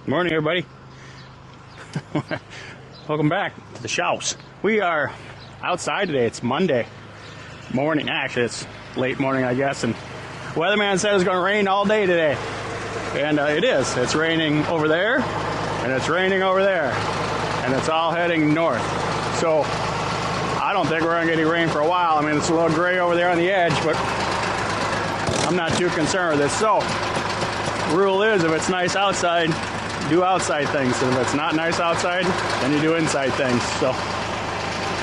Morning, everybody. Welcome back to the house. We are outside today. It's Monday morning. Actually, it's late morning, I guess. And weatherman said it's going to rain all day today. And it is. It's raining over there, and it's raining over there. And it's all heading north. So I don't think we're going to get any rain for a while. I mean, it's a little gray over there on the edge, but I'm not too concerned with it. So, rule is, if it's nice outside, do outside things. And if it's not nice outside, then you do inside things. So,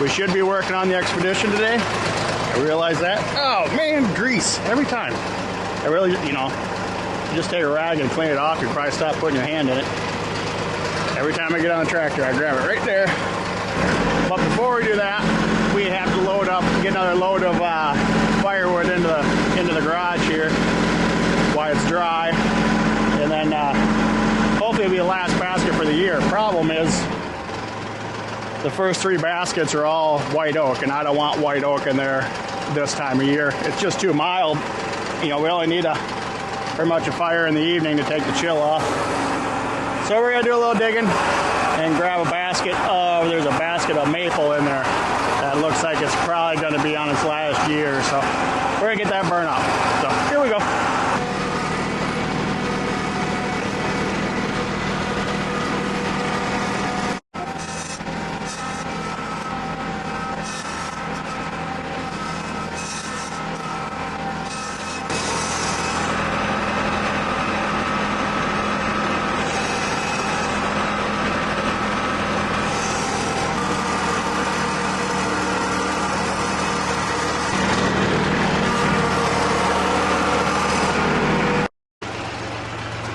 we should be working on the expedition today. I realize that. Oh, man, grease. Every time. I really, you just take a rag and clean it off. You probably stop putting your hand in it. Every time I get on the tractor, I grab it right there. But before we do that, we have to load up, get another load of firewood into the garage here while it's dry. And then hopefully it'll be the last basket for the year. Problem is, the first 3 baskets are all white oak, and I don't want white oak in there this time of year. It's just too mild. We only need pretty much a fire in the evening to take the chill off. So we're gonna do a little digging and grab a basket of, there's a basket of maple in there that looks like it's probably gonna be on its last year. So we're gonna get that burn up. So here we go.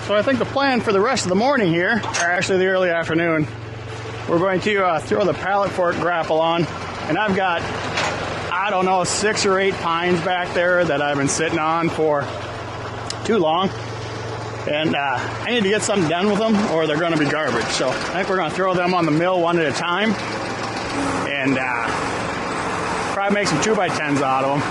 So I think the plan for the rest of the morning here, or actually the early afternoon, we're going to throw the pallet fork grapple on. And I've got, I don't know, 6 or 8 pines back there that I've been sitting on for too long. And I need to get something done with them or they're going to be garbage. So I think we're going to throw them on the mill one at a time. And probably make some 2x10s out of them.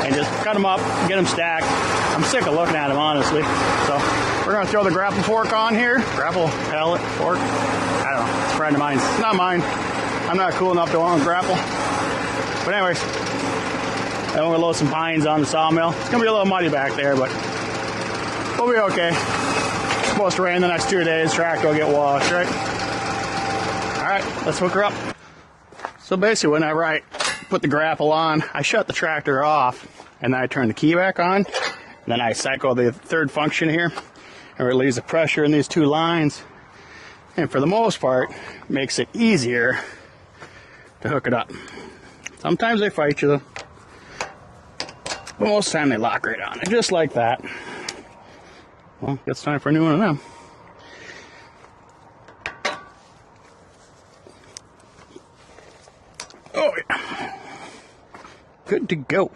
And just cut them up, get them stacked. I'm sick of looking at them, honestly. So we're going to throw the grapple fork on here. Grapple, pallet, fork. I don't know. It's a friend of mine. It's not mine. I'm not cool enough to own a grapple. But anyways, then we're going to load some pines on the sawmill. It's going to be a little muddy back there, but we'll be okay. It's supposed to rain the next 2 days. Tractor will get washed, right? All right, let's hook her up. So basically, whenever I put the grapple on, I shut the tractor off, and then I turn the key back on. And then I cycle the third function here and relieves the pressure in these 2 lines. And for the most part, makes it easier to hook it up. Sometimes they fight you, though. But most of the time they lock right on it, just like that. Well, it's time for a new one of them. Oh, yeah. Good to go.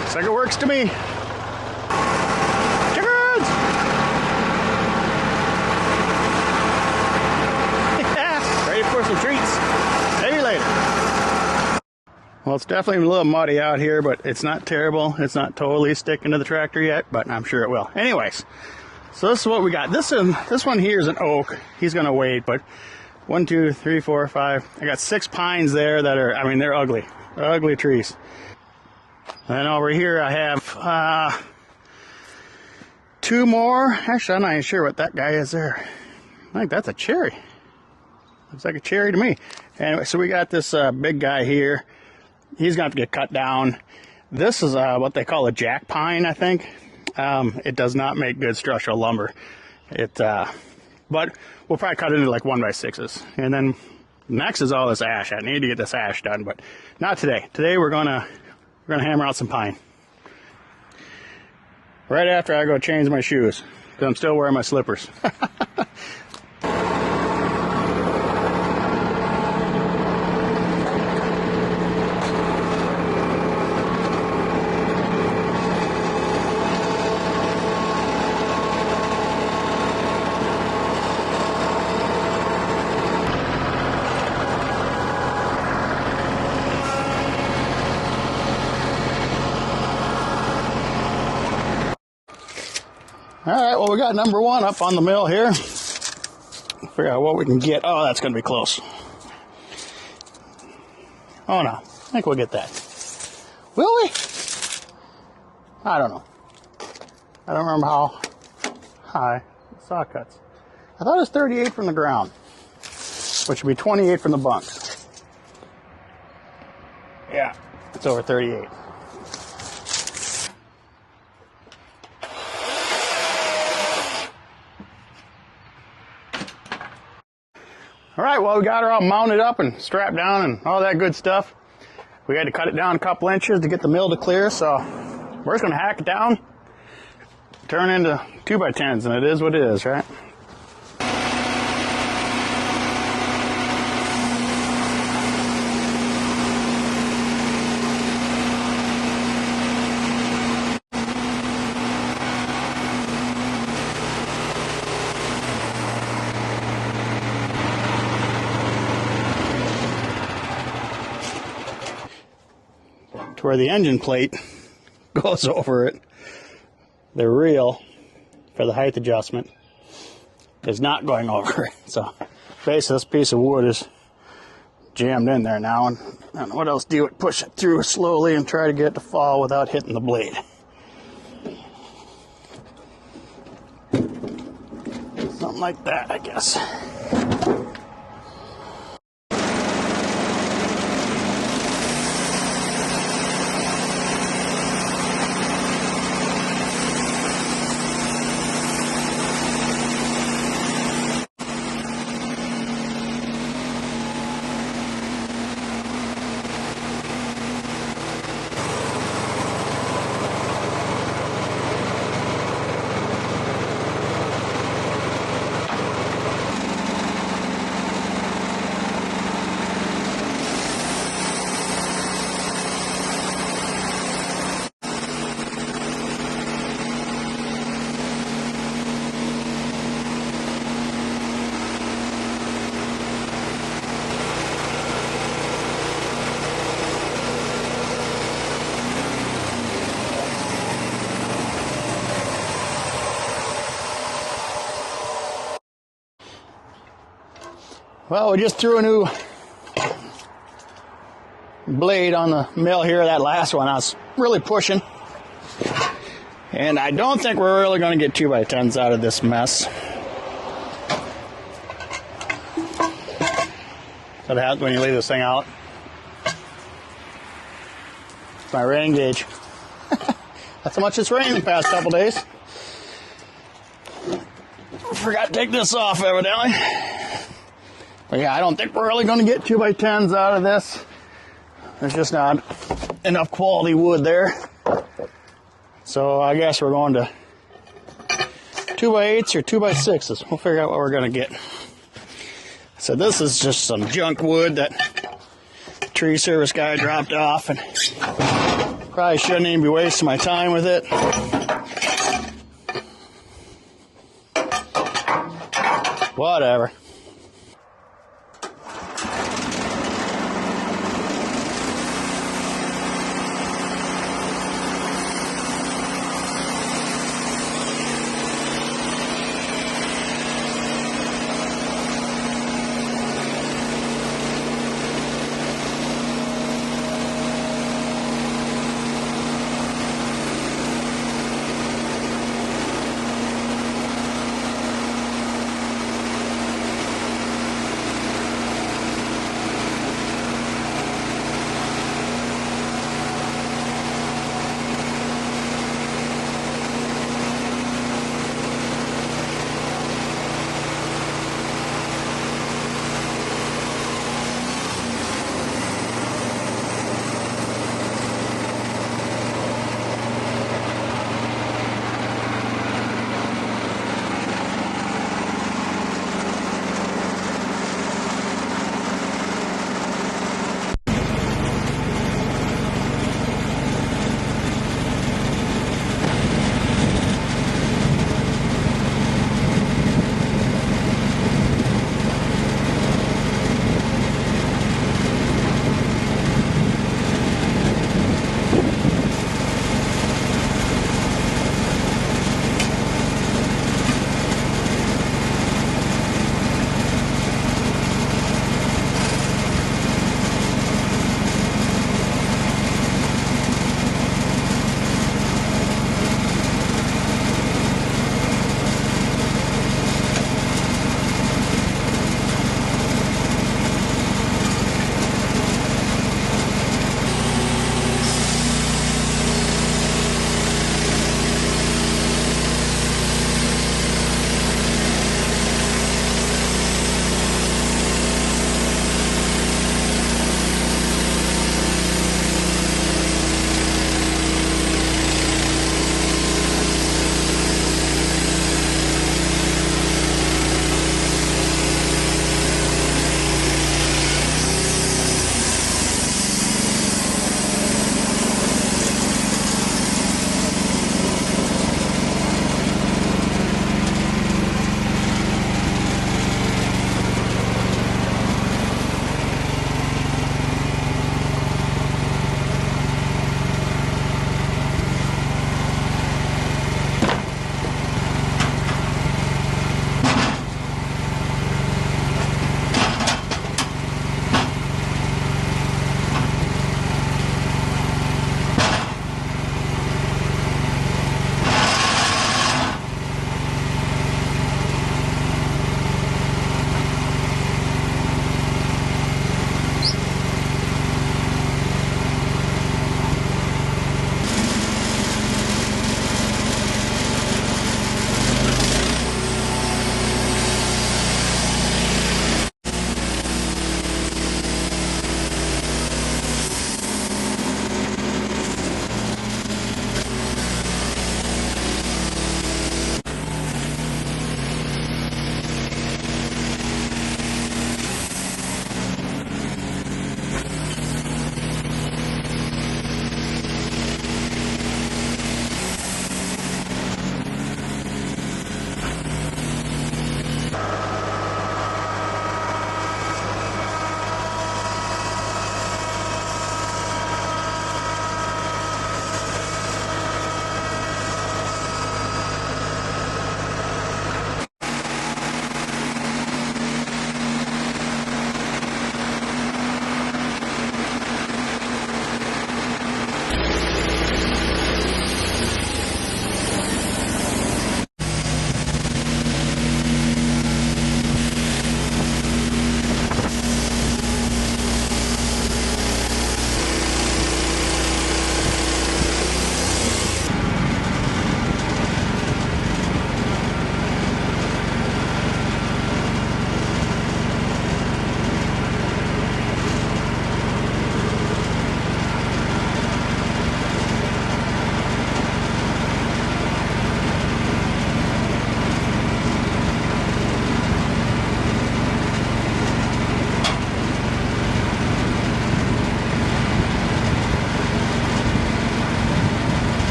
Looks like it works to me. Chickens! Ready for some treats. Maybe later. Well, it's definitely a little muddy out here, but it's not terrible. It's not totally sticking to the tractor yet, but I'm sure it will. Anyways, so this is what we got. This one here is an oak. He's going to wait, but 1, 2, 3, 4, 5. I got 6 pines there that are, I mean, they're ugly. They're ugly trees. And over here I have 2 more. Actually, I'm not even sure what that guy is there. I think that's a cherry. Looks like a cherry to me. Anyway, so we got this big guy here. He's going to have to get cut down. This is what they call a jack pine, I think. It does not make good structural lumber. But we'll probably cut it into like 1x6s. And then next is all this ash. I need to get this ash done, but not today. Today we're gonna hammer out some pine. Right after I go change my shoes, because I'm still wearing my slippers. All right, well, we got number one up on the mill here. Figure out what we can get. Oh, that's going to be close. Oh, no. I think we'll get that. Will we? I don't know. I don't remember how high the saw cuts. I thought it was 38 from the ground, which would be 28 from the bunks. Yeah, it's over 38. All right, well, we got her all mounted up and strapped down and all that good stuff. We had to cut it down a couple inches to get the mill to clear, so we're just going to hack it down, turn into 2x10s, and it is what it is, right? To where the engine plate goes over it, the reel for the height adjustment is not going over it. So basically this piece of wood is jammed in there now, and I don't know what else to do it. Push it through slowly and try to get it to fall without hitting the blade. Something like that, I guess. Well, we just threw a new blade on the mill here. That last one I was really pushing, and I don't think we're really going to get 2x10s out of this mess. So that happens when you leave this thing out. It's my rain gauge. That's how much it's rained the past couple days. Forgot to take this off, evidently. But yeah, I don't think we're really going to get 2x10s out of this. There's just not enough quality wood there. So I guess we're going to 2x8s or 2x6s. We'll figure out what we're going to get. So this is just some junk wood that the tree service guy dropped off, and probably shouldn't even be wasting my time with it. Whatever.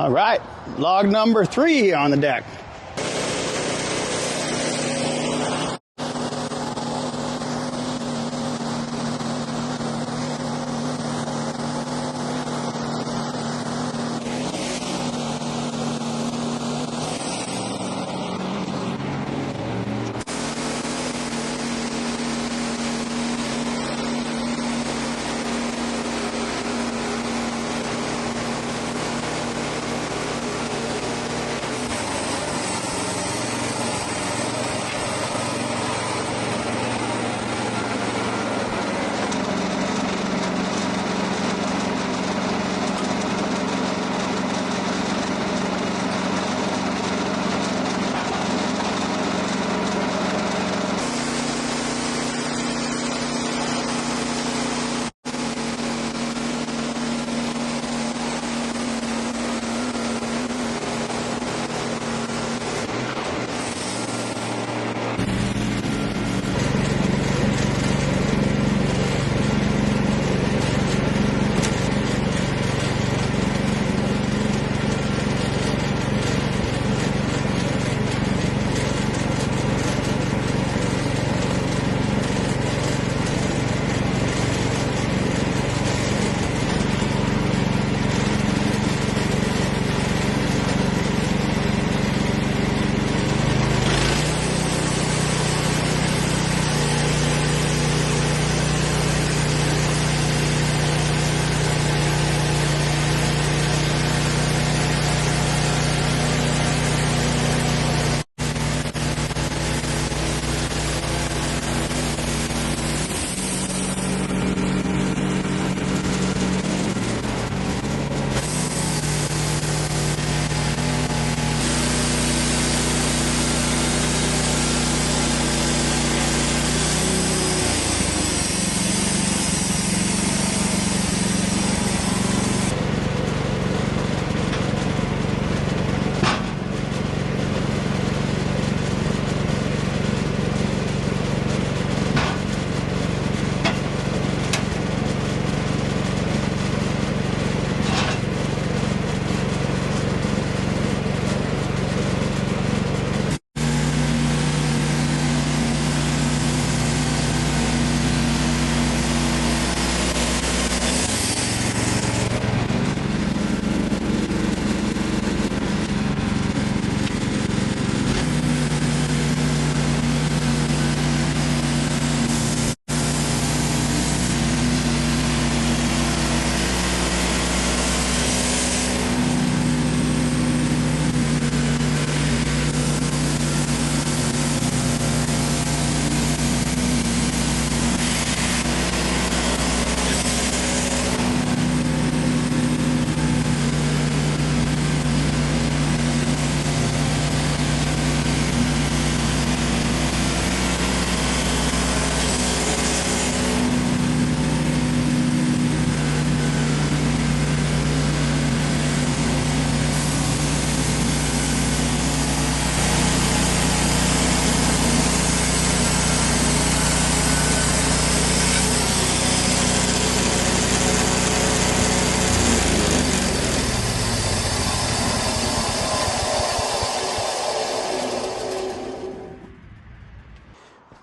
All right, log number 3 on the deck.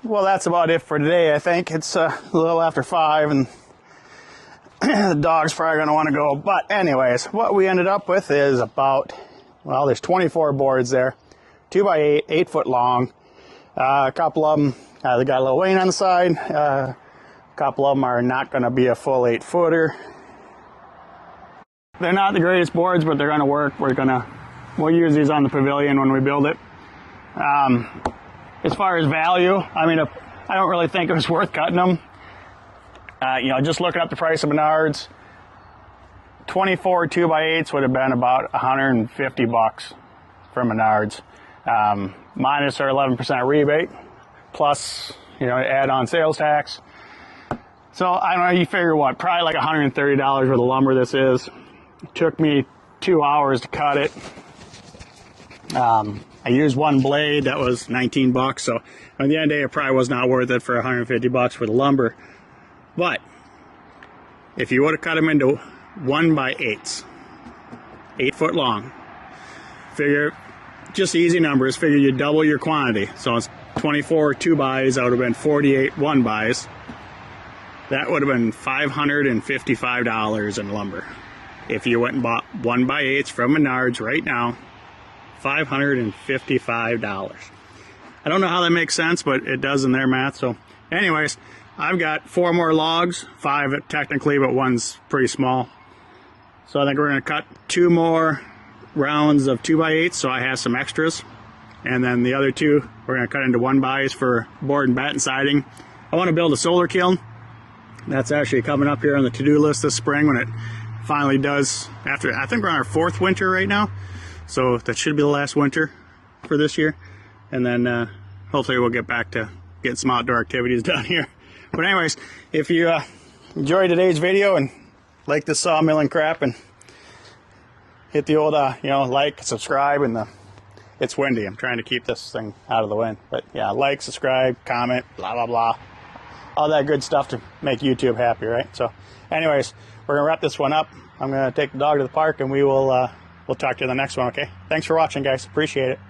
Well, that's about it for today, I think. It's a little after 5, and the dog's probably going to want to go. But anyways, what we ended up with is about, well, there's 24 boards there. 2x8, 8 foot long. A couple of them, they got a little weight on the side. A couple of them are not going to be a full 8 footer. They're not the greatest boards, but they're going to work. We'll use these on the pavilion when we build it. As far as value, I mean, I don't really think it was worth cutting them. Just looking up the price of Menards, 24 2x8s would have been about $150 for Menards, minus our 11% rebate, plus add on sales tax. So I don't know, you figure what, probably like $130 worth of lumber this is. It took me 2 hours to cut it. I used one blade that was $19, so at the end of the day, it probably was not worth it for $150 for the lumber. But if you would have cut them into 1x8s, 8 foot long. Figure, just easy numbers, figure you double your quantity. So it's 24 2x, that would have been 48 1x's. That would have been $555 in lumber. If you went and bought 1x8s from Menards right now, $555. I don't know how that makes sense, but it does in their math. So anyways, I've got 4 more logs, 5 technically, but one's pretty small. So I think we're going to cut 2 more rounds of 2x8s, so I have some extras. And then the other 2, we're going to cut into 1x's for board and batten siding. I want to build a solar kiln. That's actually coming up here on the to-do list this spring when it finally does. After, I think we're on our 4th winter right now, so that should be the last winter for this year. And then hopefully we'll get back to getting some outdoor activities done here. But anyways, if you enjoyed today's video and like the sawmilling crap, and hit the old like, subscribe, and it's windy. I'm trying to keep this thing out of the wind. But yeah, like, subscribe, comment, blah blah blah, all that good stuff to make YouTube happy, right? So anyways, we're gonna wrap this one up. I'm gonna take the dog to the park, and we'll talk to you in the next one. Okay, thanks for watching, guys. Appreciate it.